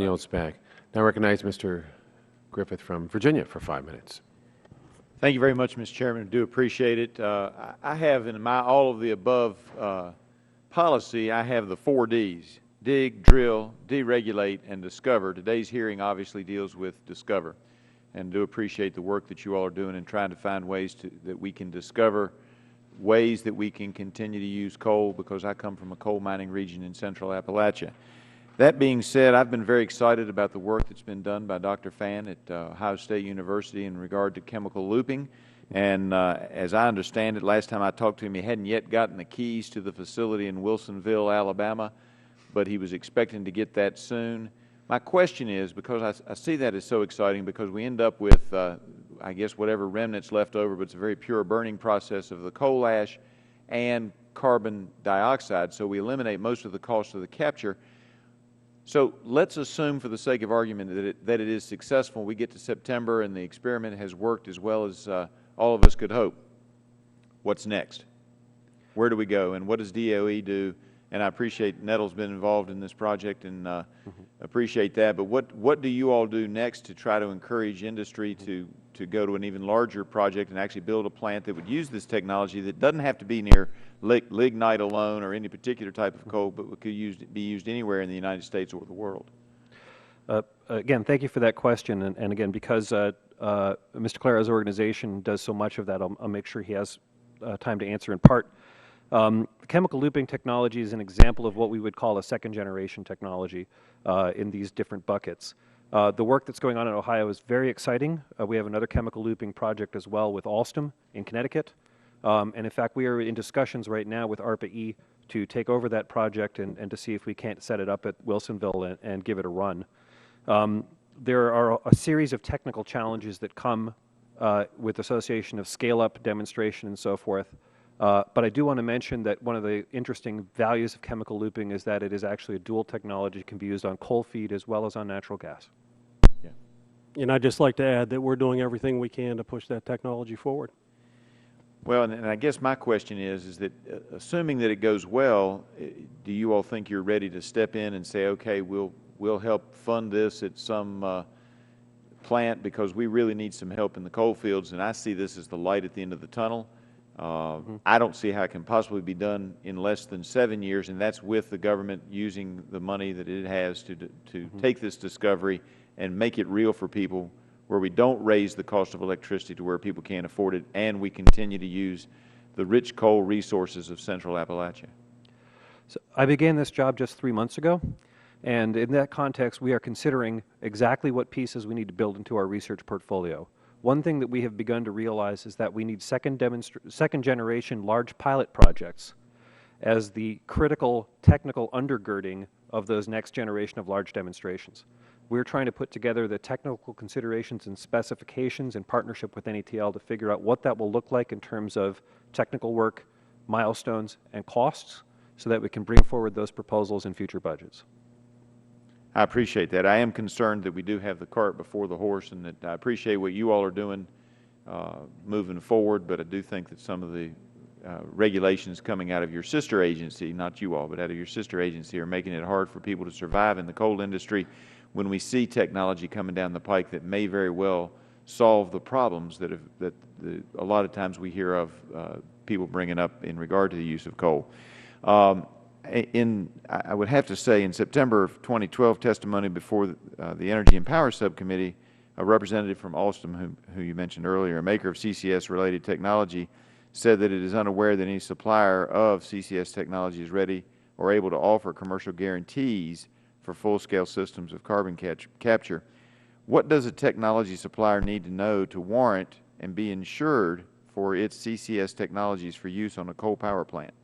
Yields back. Now recognize Mr. Griffith from Virginia for 5 minutes. Thank you very much, Mr. Chairman. I do appreciate it. I have in my all of the above policy, I have the 4 Ds: dig, drill, deregulate, and discover. Today's hearing obviously deals with discover, and do appreciate the work that you all are doing in trying to find ways that we can discover ways that we can continue to use coal, because I come from a coal mining region in central Appalachia. That being said, I've been very excited about the work that's been done by Dr. Fan at Ohio State University in regard to chemical looping. And as I understand it, last time I talked to him, he hadn't yet gotten the keys to the facility in Wilsonville, Alabama, but he was expecting to get that soon. My question is, because I see that as so exciting, because we end up with, I guess, whatever remnants left over, but it's a very pure burning process of the coal ash and carbon dioxide, so we eliminate most of the cost of the capture. So let's assume, for the sake of argument, that it is successful. We get to September and the experiment has worked as well as all of us could hope. What's next? Where do we go, and what does DOE do? And I appreciate Nettle's been involved in this project, and appreciate that. But what do you all do next to try to encourage industry to go to an even larger project and actually build a plant that would use this technology that doesn't have to be near lignite alone or any particular type of coal, but could be used anywhere in the United States or the world? Again, thank you for that question. And again, because Mr. Clara's organization does so much of that, I'll make sure he has time to answer in part. Chemical looping technology is an example of what we would call a second-generation technology in these different buckets. The work that's going on in Ohio is very exciting. We have another chemical looping project as well with Alstom in Connecticut. And in fact, we are in discussions right now with ARPA-E to take over that project and to see if we can't set it up at Wilsonville and give it a run. There are a series of technical challenges that come with association of scale-up, demonstration, and so forth. But I do want to mention that one of the interesting values of chemical looping is that it is actually a dual technology. It can be used on coal feed as well as on natural gas. Yeah. And I'd just like to add that we're doing everything we can to push that technology forward. Well, and I guess my question is that assuming that it goes well, do you all think you're ready to step in and say, okay, we'll help fund this at some plant, because we really need some help in the coal fields, and I see this as the light at the end of the tunnel. I don't see how it can possibly be done in less than 7 years, and that's with the government using the money that it has to take this discovery and make it real for people, where we don't raise the cost of electricity to where people can't afford it, and we continue to use the rich coal resources of central Appalachia. So I began this job just 3 months ago, and in that context, we are considering exactly what pieces we need to build into our research portfolio. One thing that we have begun to realize is that we need second-generation large pilot projects as the critical technical undergirding of those next generation of large demonstrations. We're trying to put together the technical considerations and specifications in partnership with NETL to figure out what that will look like in terms of technical work, milestones, and costs, so that we can bring forward those proposals in future budgets. I appreciate that. I am concerned that we do have the cart before the horse, and that I appreciate what you all are doing moving forward, but I do think that some of the regulations coming out of your sister agency, not you all, but out of your sister agency, are making it hard for people to survive in the coal industry when we see technology coming down the pike that may very well solve the problems that a lot of times we hear of people bringing up in regard to the use of coal. I would have to say, in September of 2012 testimony before the Energy and Power Subcommittee, a representative from Alstom, who you mentioned earlier, a maker of CCS-related technology, said that it is unaware that any supplier of CCS technology is ready or able to offer commercial guarantees for full-scale systems of carbon capture. What does a technology supplier need to know to warrant and be insured for its CCS technologies for use on a coal power plant?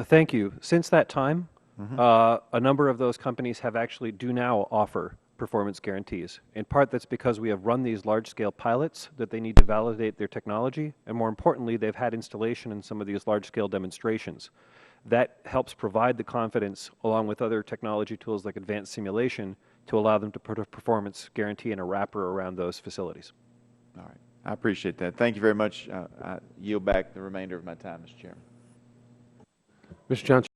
Thank you. Since that time, a number of those companies do now offer performance guarantees. In part, that's because we have run these large-scale pilots that they need to validate their technology, and more importantly, they've had installation in some of these large-scale demonstrations. That helps provide the confidence, along with other technology tools like advanced simulation, to allow them to put a performance guarantee and a wrapper around those facilities. All right. I appreciate that. Thank you very much. I yield back the remainder of my time, Mr. Chairman. Mr. Johnson.